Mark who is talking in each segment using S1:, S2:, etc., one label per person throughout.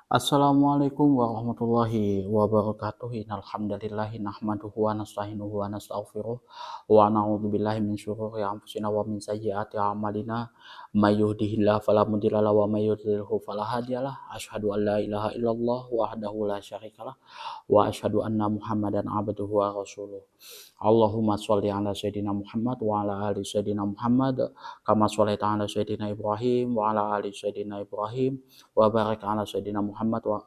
S1: Assalamualaikum warahmatullahi wabarakatuh. Innal hamdalillahi nahmaduhu wa nasta'inuhu wa nastaghfiruh wa na'udzubillahi min syururi anfusina wa min sayyiati a'malina. May yahdihillahu fala mudhillalah wa may yudhlilhu fala hadiyalah. Asyhadu an la ilaha illallah wahdahu la syarikalah wa asyhadu anna Muhammadan abduhu wa rasuluh. Allahumma sholli ala sayyidina Muhammad wa ala ali sayyidina Muhammad kama sholaita ala sayyidina Ibrahim wa ala ali sayyidina Ibrahim wa barik ala sayyidina Muhammad wa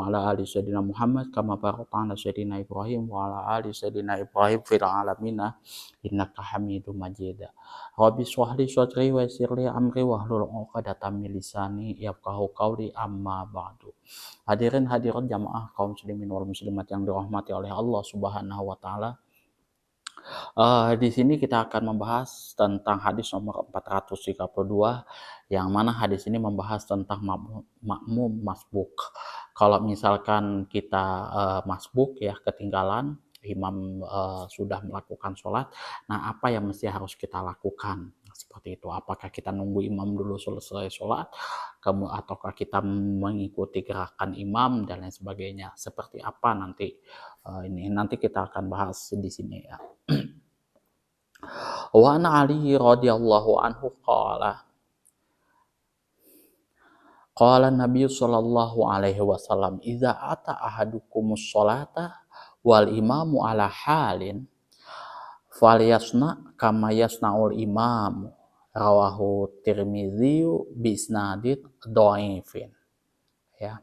S1: ala ali sayyidina Muhammad kama barakta ala sayyidina Ibrahim wa ala ali sayyidina Ibrahim fil alamin innaka Hamidum Majid. Rabbi shrah li sadri wa yassir li amri wahlul 'uqdatam min lisani yafqahu qawli amma ba'du. Hadirin hadirat jamaah kaum muslimin wal muslimat yang dirahmati oleh Allah Subhanahu wa taala. Di sini kita akan membahas tentang hadis nomor 432, yang mana hadis ini membahas tentang makmum masbuk. Kalau misalkan kita masbuk ya, ketinggalan, imam sudah melakukan sholat, nah apa yang mesti harus kita lakukan? Seperti itu. Apakah kita nunggu imam dulu selesai sholat, ataukah kita mengikuti gerakan imam dan lain sebagainya? Seperti apa nanti? Ini nanti kita akan bahas di sini ya. Wa an Ali radhiyallahu anhu qala Nabi sallallahu alaihi wasallam idza ata ahadukumus sholata wal imamu ala halin falyasna kama yasnaul imam, rawahu Tirmidzi bi isnadin dhaifin ya.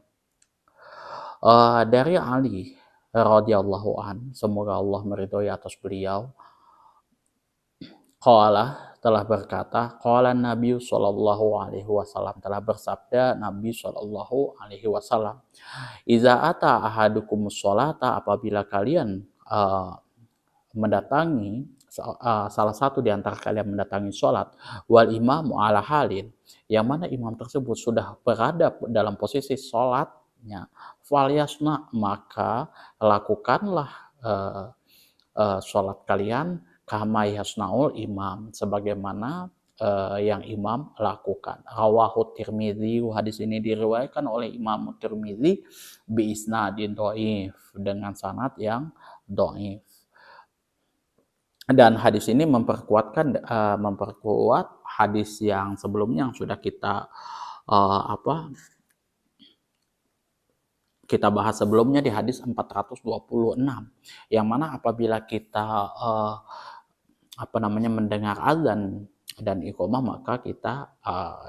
S1: Dari Ali radhiyallahu an, semoga Allah meridhoi atas beliau, qala telah berkata, qala Nabi sallallahu alaihi wasallam, telah bersabda Nabi sallallahu alaihi wasallam, iza ata ahadukumus sholata, apabila kalian mendatangi salah satu di antara kalian mendatangi sholat, wal imamu ala halin, yang mana imam tersebut sudah berada dalam posisi sholatnya, falyasna, maka lakukanlah sholat kalian kama yasnaul imam, sebagaimana yang imam lakukan. Rawahu Tirmidzi, hadis ini diriwayatkan oleh Imam Tirmidzi bi isnadin dhaif, dengan sanad yang dhaif. Dan hadis ini memperkuat hadis yang sebelumnya yang sudah kita bahas sebelumnya di hadis 426, yang mana apabila kita mendengar azan dan iqamah, maka kita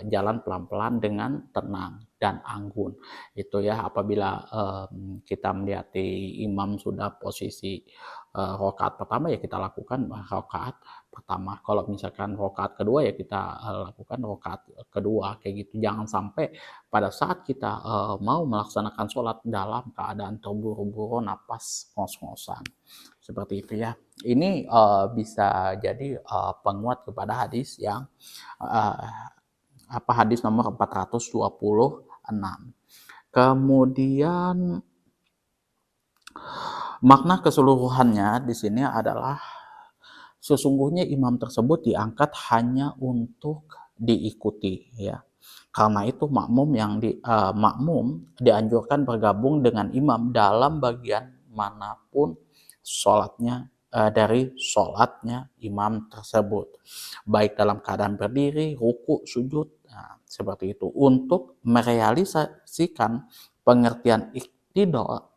S1: jalan pelan-pelan dengan tenang dan anggun. Itu ya, apabila kita melihat imam sudah posisi rakaat pertama, ya kita lakukan rakaat pertama. Kalau misalkan rakaat kedua, ya kita lakukan rakaat kedua, kayak gitu. Jangan sampai pada saat kita mau melaksanakan sholat dalam keadaan terburu-buru, napas ngos-ngosan. Seperti itu ya. Ini bisa jadi penguat kepada hadis yang hadis nomor 426. Kemudian makna keseluruhannya di sini adalah sesungguhnya imam tersebut diangkat hanya untuk diikuti ya. Karena itu makmum dianjurkan bergabung dengan imam dalam bagian manapun sholatnya, dari sholatnya imam tersebut, baik dalam keadaan berdiri, ruku, sujud, seperti itu, untuk merealisasikan pengertian iktidal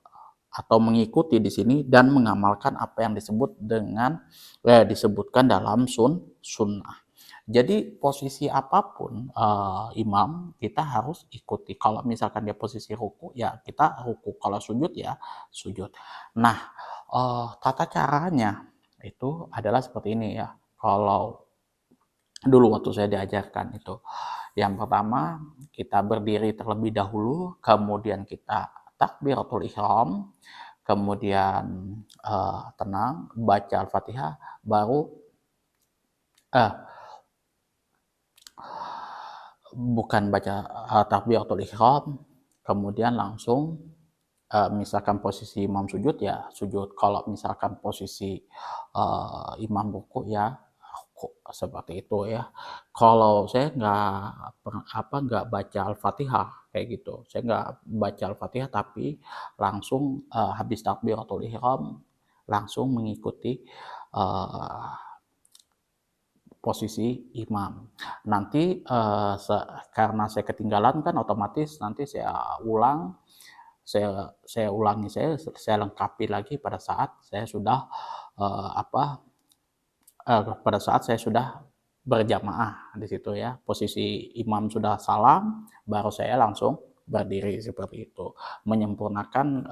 S1: atau mengikuti di sini dan mengamalkan apa yang disebutkan dalam sunnah. Jadi posisi apapun imam, kita harus ikuti. Kalau misalkan dia posisi ruku, ya kita ruku. Kalau sujud, ya sujud. Nah, tata caranya itu adalah seperti ini ya. Kalau dulu waktu saya diajarkan itu, yang pertama kita berdiri terlebih dahulu, kemudian kita takbiratul ihram, kemudian tenang, baca Al-Fatihah, baru bukan baca takbiratul ihram, kemudian langsung misalkan posisi imam sujud, ya sujud. Kalau misalkan posisi imam ruku, ya ruku, seperti itu ya. Kalau saya nggak baca Al-Fatihah, kayak gitu. Saya nggak baca Al-Fatihah tapi langsung habis takbiratul ihram langsung mengikuti posisi imam. Nanti karena saya ketinggalan kan otomatis nanti saya ulangi, saya lengkapi lagi pada saat saya sudah pada saat saya sudah berjamaah di situ ya. Posisi imam sudah salam, baru saya langsung berdiri seperti itu, menyempurnakan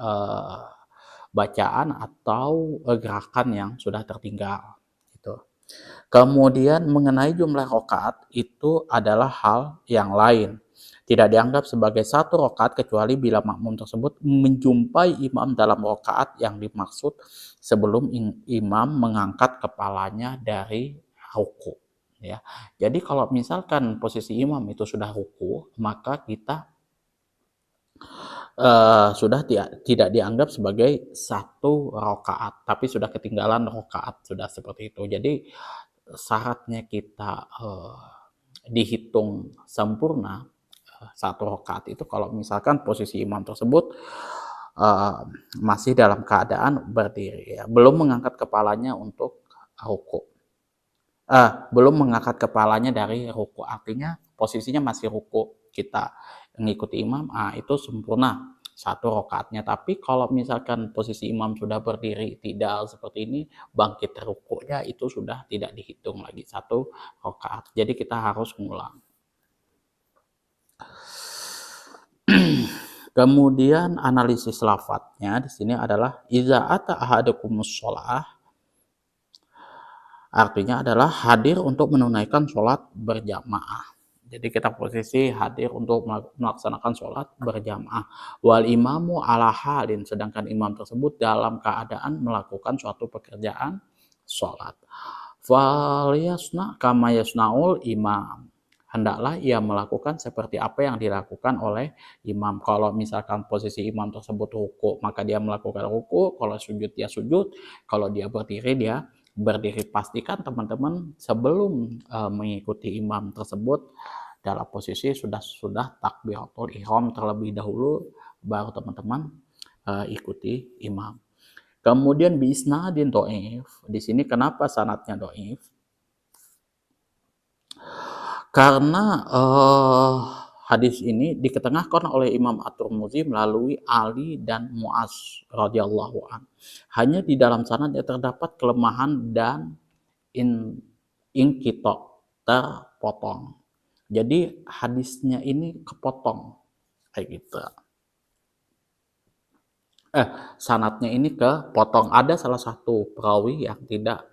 S1: bacaan atau gerakan yang sudah tertinggal. Gitu. Kemudian mengenai jumlah rakaat itu adalah hal yang lain. Tidak dianggap sebagai satu rakaat kecuali bila makmum tersebut menjumpai imam dalam rakaat yang dimaksud sebelum imam mengangkat kepalanya dari ruku. Ya, jadi kalau misalkan posisi imam itu sudah ruku, maka kita sudah tidak dianggap sebagai satu rakaat, tapi sudah ketinggalan rakaat, sudah seperti itu. Jadi syaratnya kita dihitung sempurna satu rakaat itu kalau misalkan posisi imam tersebut masih dalam keadaan berdiri, ya, belum mengangkat kepalanya untuk ruku, belum mengangkat kepalanya dari ruku, artinya posisinya masih ruku, kita mengikuti imam, itu sempurna satu rakaatnya. Tapi kalau misalkan posisi imam sudah berdiri tidak seperti ini, bangkit rukunya itu sudah tidak dihitung lagi satu rakaat. Jadi kita harus mengulang. Kemudian analisis lafadznya di sini adalah iza ata ahadukumus shalah, artinya adalah hadir untuk menunaikan sholat berjamaah. Jadi kita posisi hadir untuk melaksanakan sholat berjamaah. Wal imamu ala halin, sedangkan imam tersebut dalam keadaan melakukan suatu pekerjaan sholat. Falyasna kama yasnaul imam, hendaklah ia melakukan seperti apa yang dilakukan oleh imam. Kalau misalkan posisi imam tersebut ruku, maka dia melakukan ruku. Kalau sujud dia sujud. Kalau dia berdiri dia berdiri. Pastikan teman-teman sebelum mengikuti imam tersebut dalam posisi sudah takbiratul ihram terlebih dahulu, baru teman-teman ikuti imam. Kemudian biisnadin do'if. Di sini kenapa sanadnya do'if? Karena hadis ini diketengahkan oleh Imam At-Tirmidzi melalui Ali dan Mu'az radhiyallahu an. Hanya di dalam sanadnya terdapat kelemahan dan inqita, terpotong. Jadi hadisnya ini kepotong kayak gitu. Sanadnya ini kepotong. Ada salah satu perawi yang tidak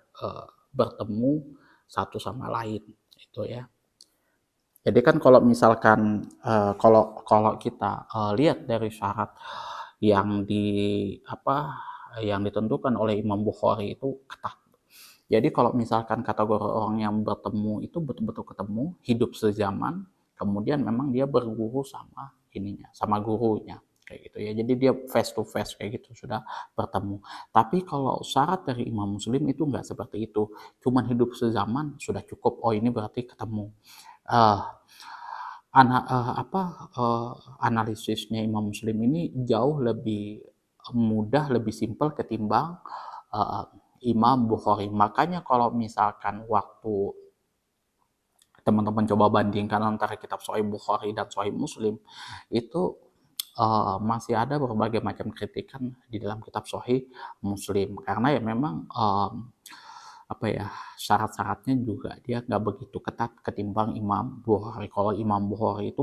S1: bertemu satu sama lain, itu ya. Jadi kan kalau misalkan kalau kita lihat dari syarat yang yang ditentukan oleh Imam Bukhari itu ketat. Jadi kalau misalkan kategori orang yang bertemu itu betul-betul ketemu, hidup sezaman, kemudian memang dia berguru sama gurunya kayak gitu ya. Jadi dia face to face kayak gitu sudah bertemu. Tapi kalau syarat dari Imam Muslim itu enggak seperti itu. Cuman hidup sezaman sudah cukup. Oh, ini berarti ketemu. Uh, Analisisnya Imam Muslim ini jauh lebih mudah, lebih simpel ketimbang Imam Bukhari. Makanya kalau misalkan waktu teman-teman coba bandingkan antara kitab Sahih Bukhari dan Sahih Muslim, itu masih ada berbagai macam kritikan di dalam kitab Sahih Muslim, karena ya memang syarat-syaratnya juga dia nggak begitu ketat ketimbang Imam Bukhari. Kalau Imam Bukhari itu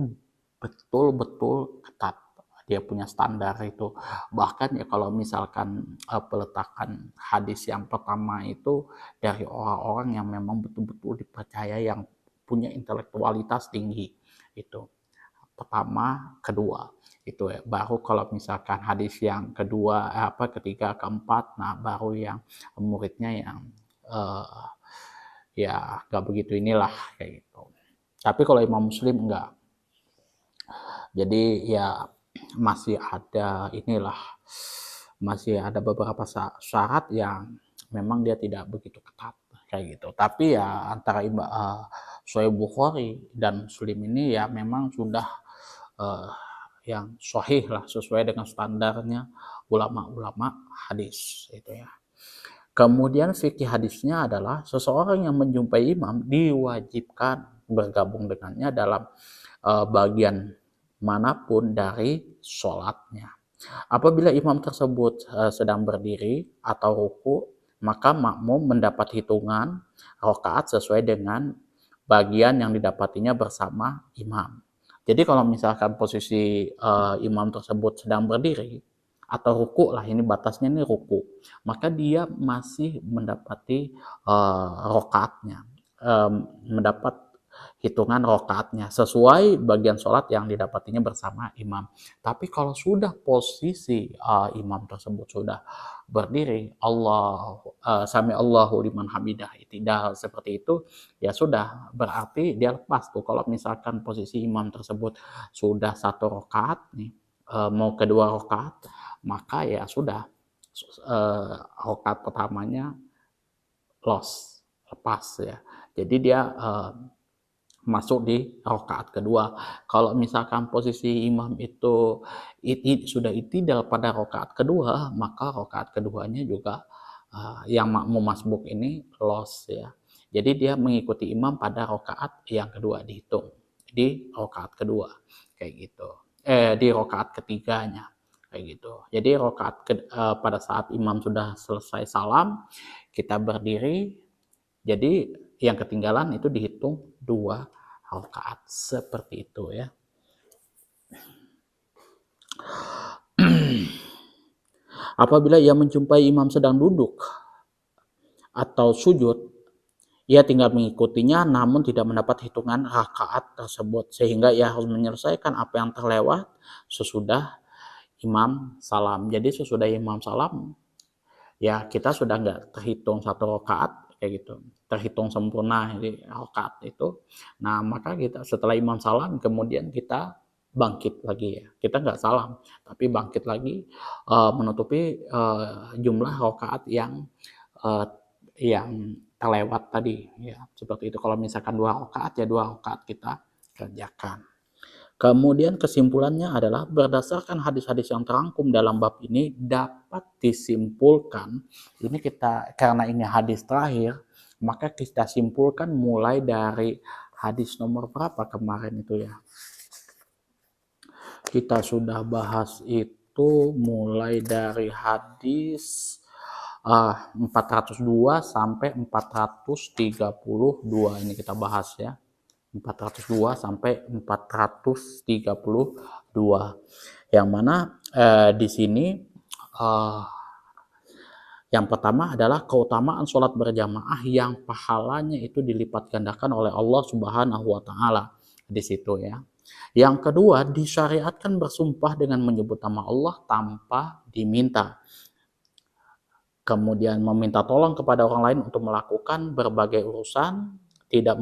S1: betul-betul ketat, dia punya standar itu. Bahkan ya kalau misalkan peletakan hadis yang pertama itu dari orang-orang yang memang betul-betul dipercaya, yang punya intelektualitas tinggi, itu pertama, kedua itu ya. Baru kalau misalkan hadis yang kedua, ketiga, keempat, nah baru yang muridnya yang ya nggak begitu inilah kayak gitu. Tapi kalau Imam Muslim enggak. Jadi ya masih ada beberapa syarat yang memang dia tidak begitu ketat kayak gitu. Tapi ya antara Sahih Bukhari dan Muslim ini ya memang sudah yang sahih lah, sesuai dengan standarnya ulama-ulama hadis itu ya. Kemudian fikih hadisnya adalah seseorang yang menjumpai imam diwajibkan bergabung dengannya dalam bagian manapun dari sholatnya. Apabila imam tersebut sedang berdiri atau ruku, maka makmum mendapat hitungan rakaat sesuai dengan bagian yang didapatinya bersama imam. Jadi kalau misalkan posisi imam tersebut sedang berdiri atau ruku lah, ini batasnya ini ruku, maka dia masih mendapati rakaatnya, mendapat hitungan rakaatnya sesuai bagian sholat yang didapatinya bersama imam. Tapi kalau sudah posisi imam tersebut sudah berdiri, sami Allahu liman hamidah, tidak seperti itu, ya sudah, berarti dia lepas tuh. Kalau misalkan posisi imam tersebut sudah 1 rakaat nih, mau kedua rakaat, maka ya sudah, rakaat pertamanya lepas ya. Jadi dia masuk di rakaat kedua. Kalau misalkan posisi imam itu sudah itidal pada rakaat kedua, maka rakaat keduanya juga yang makmum masbuk ini loss ya. Jadi dia mengikuti imam pada rakaat yang kedua, dihitung di rakaat kedua kayak gitu. Di rakaat ketiganya kayak gitu. Jadi pada saat imam sudah selesai salam, kita berdiri. Jadi yang ketinggalan itu dihitung 2 rakaat seperti itu ya. Apabila ia menjumpai imam sedang duduk atau sujud, ia tinggal mengikutinya namun tidak mendapat hitungan rakaat tersebut, sehingga ia harus menyelesaikan apa yang terlewat sesudah imam salam. Jadi sesudah imam salam, ya kita sudah nggak terhitung 1 rakaat kayak gitu, terhitung sempurna di rakaat itu. Nah, maka kita setelah imam salam kemudian kita bangkit lagi ya. Kita nggak salam, tapi bangkit lagi menutupi jumlah rakaat yang terlewat tadi ya. Seperti itu. Kalau misalkan 2 rakaat ya 2 rakaat kita kerjakan. Kemudian kesimpulannya adalah berdasarkan hadis-hadis yang terangkum dalam bab ini dapat disimpulkan, ini karena ini hadis terakhir, maka kita simpulkan mulai dari hadis nomor berapa kemarin itu ya. Kita sudah bahas itu mulai dari hadis 402 sampai 432 ini kita bahas ya. 402 sampai 432. Yang mana di sini yang pertama adalah keutamaan sholat berjamaah yang pahalanya itu dilipat gandakan oleh Allah Subhanahu wa taala di situ ya. Yang kedua, disyariatkan bersumpah dengan menyebut nama Allah tanpa diminta. Kemudian meminta tolong kepada orang lain untuk melakukan berbagai urusan, tidak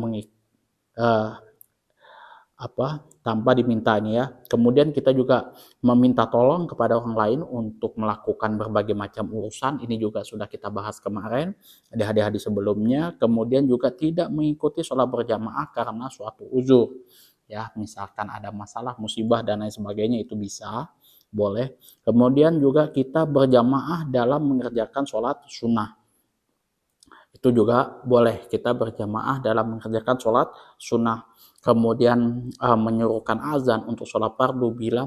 S1: tanpa dimintanya ya. Kemudian kita juga meminta tolong kepada orang lain untuk melakukan berbagai macam urusan, ini juga sudah kita bahas kemarin di hadis-hadis sebelumnya. Kemudian juga tidak mengikuti sholat berjamaah karena suatu uzur ya, misalkan ada masalah, musibah dan lain sebagainya, itu bisa, boleh. Kemudian juga kita berjamaah dalam mengerjakan sholat sunnah, itu juga boleh, kita berjamaah dalam mengerjakan sholat sunnah. Kemudian menyuruhkan azan untuk sholat fardu bila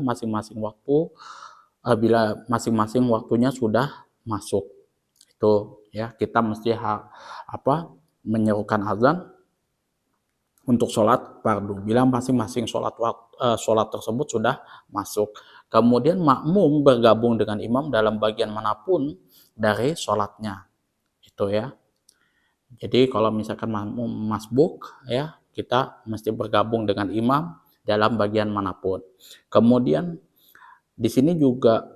S1: masing-masing waktunya sudah masuk. Itu ya, kita mesti menyerukan azan untuk sholat fardu bila masing-masing sholat tersebut sudah masuk. Kemudian makmum bergabung dengan imam dalam bagian manapun dari sholatnya. Itu ya. Jadi kalau misalkan makmum masbuk ya, kita mesti bergabung dengan imam dalam bagian manapun. Kemudian di sini juga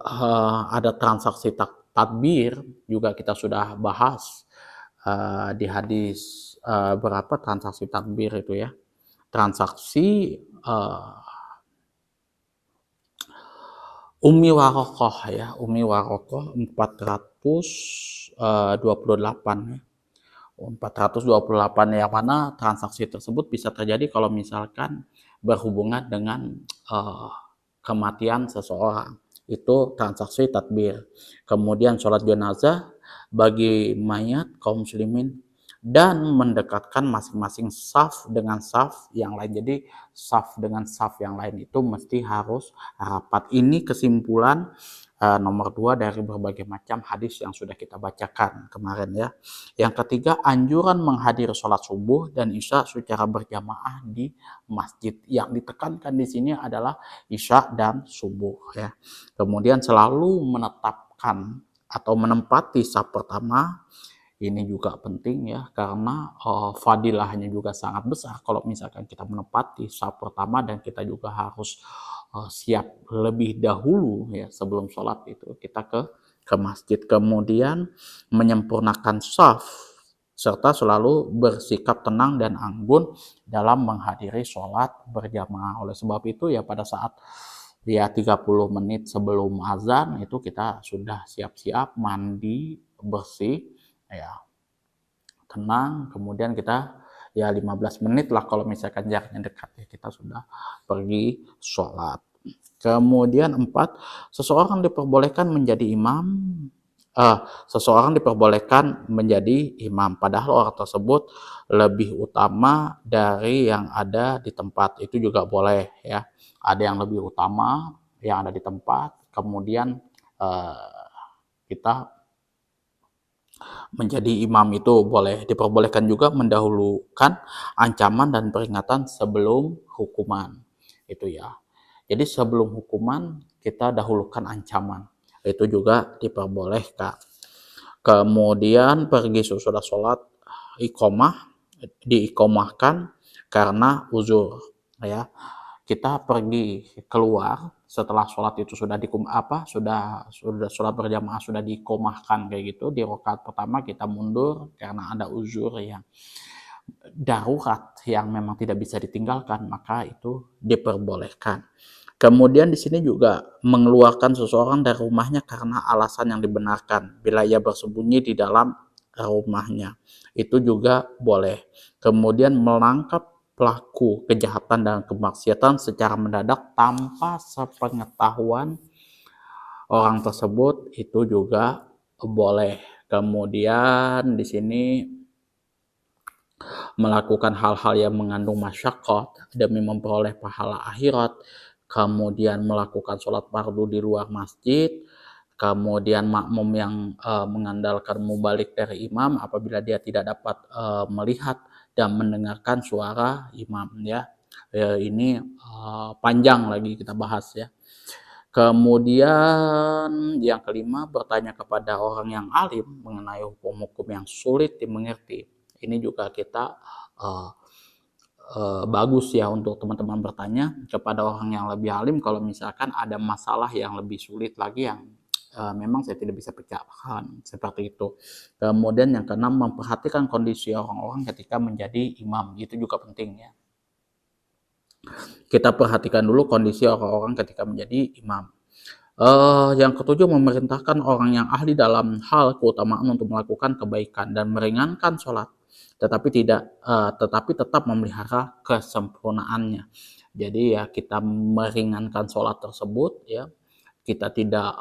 S1: ada transaksi takbir, juga kita sudah bahas di hadis berapa transaksi takbir itu ya. Transaksi Ummi Warokoh ya, Ummi Warokoh 428 ya. 428 yang mana transaksi tersebut bisa terjadi kalau misalkan berhubungan dengan kematian seseorang. Itu transaksi takbir. Kemudian sholat jenazah bagi mayat kaum muslimin dan mendekatkan masing-masing saf dengan saf yang lain. Jadi saf dengan saf yang lain itu mesti harus rapat. Ini kesimpulan nomor 2 dari berbagai macam hadis yang sudah kita bacakan kemarin ya. Yang ketiga, anjuran menghadiri sholat subuh dan isya secara berjamaah di masjid. Yang ditekankan di sini adalah isya dan subuh ya. Kemudian selalu menetapkan atau menempati saf pertama. Ini juga penting ya, karena fadilahnya juga sangat besar kalau misalkan kita menepati saf pertama, dan kita juga harus siap lebih dahulu ya sebelum sholat itu kita ke masjid. Kemudian menyempurnakan saf serta selalu bersikap tenang dan anggun dalam menghadiri sholat berjamaah. Oleh sebab itu ya pada saat ya 30 menit sebelum azan itu kita sudah siap-siap mandi bersih ya, tenang, kemudian kita ya 15 menit lah kalau misalkan jaraknya dekat ya kita sudah pergi sholat. Kemudian 4, seseorang diperbolehkan menjadi imam padahal orang tersebut lebih utama dari yang ada di tempat. Itu juga boleh ya, ada yang lebih utama yang ada di tempat, kemudian kita menjadi imam itu boleh. Diperbolehkan juga mendahulukan ancaman dan peringatan sebelum hukuman. Itu ya. Jadi sebelum hukuman kita dahulukan ancaman. Itu juga diperbolehkan. Kemudian pergi sesudah sholat diikomahkan karena uzur ya. Kita pergi keluar setelah sholat itu sudah sholat berjamaah sudah dikomahkan kayak gitu, di rakaat pertama kita mundur karena ada uzur yang darurat yang memang tidak bisa ditinggalkan, maka itu diperbolehkan. Kemudian di sini juga mengeluarkan seseorang dari rumahnya karena alasan yang dibenarkan bila ia bersembunyi di dalam rumahnya, itu juga boleh. Kemudian melangkap pelaku kejahatan dan kemaksiatan secara mendadak tanpa sepengetahuan orang tersebut, itu juga boleh. Kemudian di sini melakukan hal-hal yang mengandung masyaqqat demi memperoleh pahala akhirat, kemudian melakukan sholat fardu di luar masjid, kemudian makmum yang mengandalkan mubalik dari imam apabila dia tidak dapat melihat dan mendengarkan suara imam ya. Ini panjang lagi kita bahas ya. Kemudian yang kelima, bertanya kepada orang yang alim mengenai hukum-hukum yang sulit dimengerti. Ini juga kita bagus ya untuk teman-teman bertanya kepada orang yang lebih alim kalau misalkan ada masalah yang lebih sulit lagi yang memang saya tidak bisa pecahkan, seperti itu. Kemudian yang keenam, memperhatikan kondisi orang-orang ketika menjadi imam, itu juga penting ya. Kita perhatikan dulu kondisi orang-orang ketika menjadi imam. Yang ketujuh, memerintahkan orang yang ahli dalam hal keutamaan untuk melakukan kebaikan dan meringankan sholat, tetapi tetap memelihara kesempurnaannya. Jadi ya kita meringankan sholat tersebut ya, kita tidak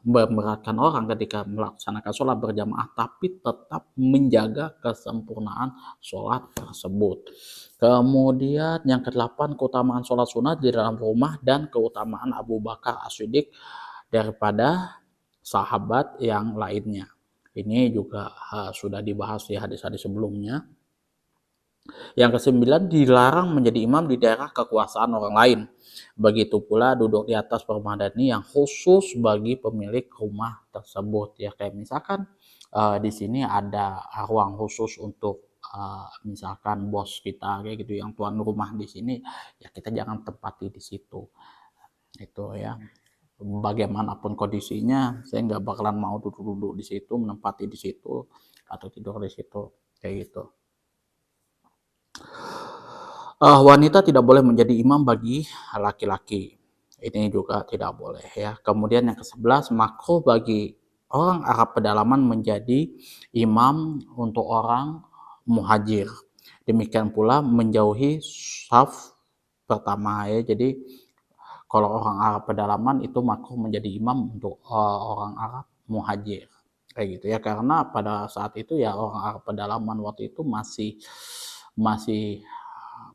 S1: memberatkan orang ketika melaksanakan sholat berjamaah, tapi tetap menjaga kesempurnaan sholat tersebut. Kemudian yang ke-8, keutamaan sholat sunat di dalam rumah dan keutamaan Abu Bakar As-Siddiq daripada sahabat yang lainnya. Ini juga sudah dibahas di hadis-hadis sebelumnya. Yang ke-9, dilarang menjadi imam di daerah kekuasaan orang lain. Begitu pula duduk di atas permadani yang khusus bagi pemilik rumah tersebut. Ya kayak misalkan di sini ada ruang khusus untuk misalkan bos kita kayak gitu, yang tuan rumah di sini, ya kita jangan tempati di situ. Itu ya. Bagaimanapun kondisinya, saya nggak bakalan mau duduk-duduk di situ, menempati di situ atau tidur di situ kayak gitu. Wanita tidak boleh menjadi imam bagi laki-laki. Ini juga tidak boleh ya. Kemudian yang ke-11, makruh bagi orang Arab pedalaman menjadi imam untuk orang muhajir. Demikian pula menjauhi saf pertama ya. Jadi Kalau orang Arab pedalaman itu makruh menjadi imam untuk orang Arab muhajir kayak gitu ya, karena pada saat itu ya orang Arab pedalaman waktu itu masih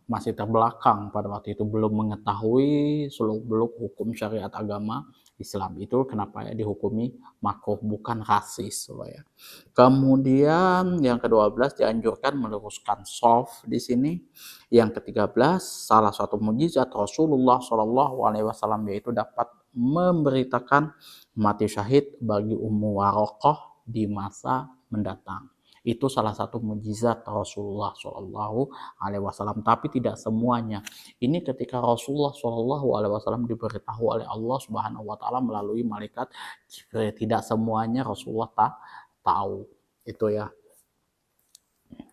S1: masih terbelakang pada waktu itu, belum mengetahui seluk-beluk hukum syariat agama Islam. Itu kenapa ya dihukumi makruh, bukan rasis ya. Kemudian yang ke-12 dianjurkan meluruskan shaf di sini. Yang ke-13 salah satu mukjizat Rasulullah Shallallahu alaihi wasallam yaitu dapat memberitakan mati syahid bagi Ummu Warokoh di masa mendatang. Itu salah satu mukjizat Rasulullah Shallallahu alaihi wasallam, tapi tidak semuanya. Ini ketika Rasulullah Shallallahu alaihi wasallam diberitahu oleh Allah Subhanahu wa taala melalui malaikat Jibril, tidak semuanya Rasulullah tahu. Itu ya.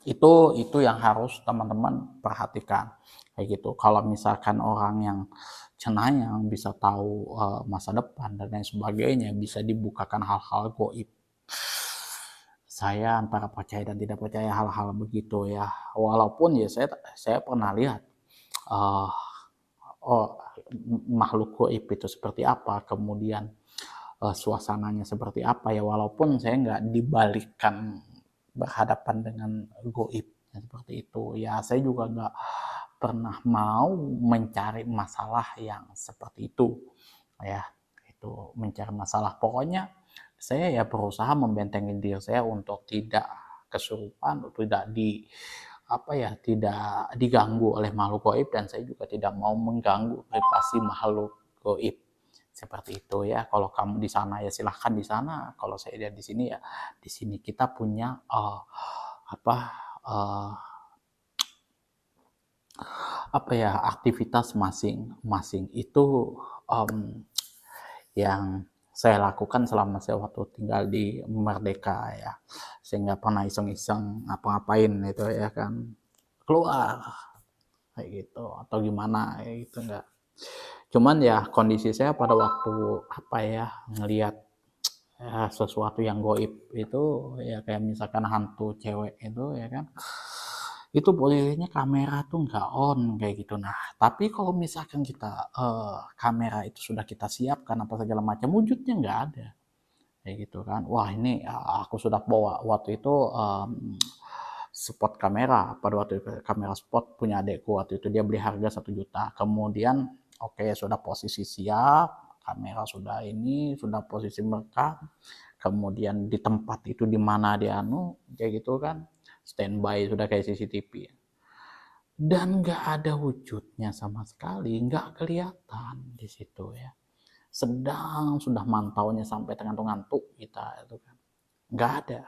S1: Itu yang harus teman-teman perhatikan. Kayak gitu. Kalau misalkan orang yang cenayang bisa tahu masa depan dan lain sebagainya, bisa dibukakan hal-hal goib, saya antara percaya dan tidak percaya hal-hal begitu ya. Walaupun ya saya pernah lihat uh, makhluk goib itu seperti apa, kemudian suasananya seperti apa ya, walaupun saya nggak dibalikkan berhadapan dengan goib seperti itu ya, saya juga nggak pernah mau mencari masalah yang seperti itu ya, itu mencari masalah. Pokoknya saya ya berusaha membentengi diri saya untuk tidak kesurupan, tidak tidak diganggu oleh makhluk goib, dan saya juga tidak mau mengganggu privasi makhluk goib seperti itu ya. Kalau kamu di sana ya silahkan di sana, kalau saya lihat di sini ya di sini. Kita punya aktivitas masing-masing. Itu yang saya lakukan selama saya waktu tinggal di Merdeka ya. Saya nggak pernah iseng-iseng ngapa-ngapain itu ya kan, keluar kayak gitu atau gimana kayak gitu, enggak. Cuman ya kondisi saya pada waktu ngelihat sesuatu yang goib itu ya, kayak misalkan hantu cewek itu ya kan, itu posisinya kamera tuh nggak on kayak gitu. Nah, tapi kalau misalkan kita kamera itu sudah kita siapkan apa segala macam, wujudnya nggak ada kayak gitu kan. Wah, ini aku sudah bawa waktu itu spot kamera. Pada waktu itu kamera spot punya adekku, waktu itu dia beli harga 1 juta. Kemudian sudah posisi siap, kamera sudah sudah posisi merekam, kemudian di tempat itu di mana dia kayak gitu kan, standby sudah kayak CCTV, dan nggak ada wujudnya sama sekali, nggak kelihatan di situ ya. Sudah mantaunya sampai ngantuk kita itu kan, nggak ada.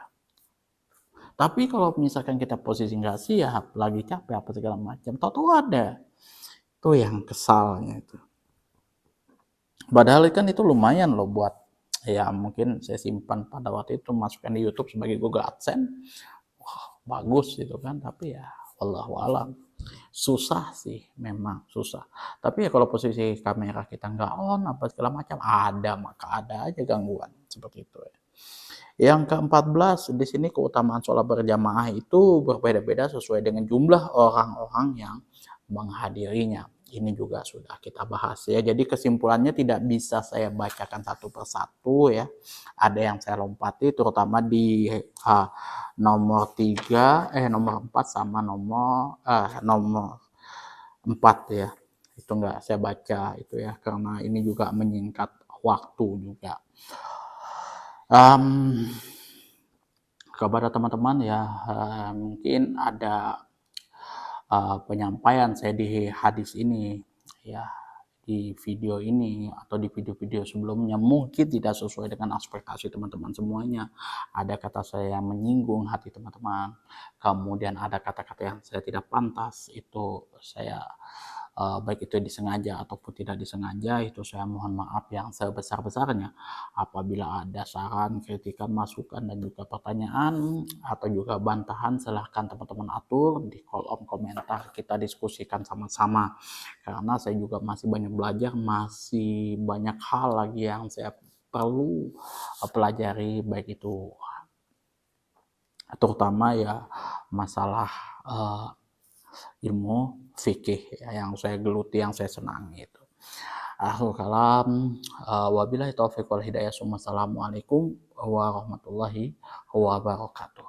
S1: Tapi kalau misalkan kita posisi nggak siap, lagi capek apa segala macam, tahu ada. Itu yang kesalnya itu. Padahal kan itu lumayan loh buat ya, mungkin saya simpan pada waktu itu, masukkan di YouTube sebagai Google AdSense. Wah, bagus gitu kan, tapi ya wallahu alam. Susah sih, memang susah. Tapi ya kalau posisi kamera kita nggak on apa segala macam, maka ada aja gangguan seperti itu ya. Yang ke-14 di sini keutamaan sholat berjamaah itu berbeda-beda sesuai dengan jumlah orang-orang yang menghadirinya. Ini juga sudah kita bahas ya. Jadi kesimpulannya tidak bisa saya bacakan satu persatu ya. Ada yang saya lompati, terutama di nomor 4 sama nomor 4 ya. Itu enggak saya baca itu ya, karena ini juga menyingkat waktu juga. Kepada teman-teman ya, mungkin ada penyampaian saya di hadis ini ya, di video ini atau di video-video sebelumnya mungkin tidak sesuai dengan ekspektasi teman-teman semuanya. Ada kata saya yang menyinggung hati teman-teman, kemudian ada kata-kata yang saya tidak pantas, itu saya baik itu disengaja ataupun tidak disengaja, itu saya mohon maaf yang sebesar-besarnya. Apabila ada saran, kritikan, masukan, dan juga pertanyaan atau juga bantahan, silahkan teman-teman atur di kolom komentar, kita diskusikan sama-sama, karena saya juga masih banyak belajar, masih banyak hal lagi yang saya perlu pelajari, baik itu terutama ya masalah ilmu fikih ya, yang saya geluti, yang saya senangi itu. Akhirul kalam, wabillahi taufiq wal hidayah. Assalamualaikum warahmatullahi wabarakatuh.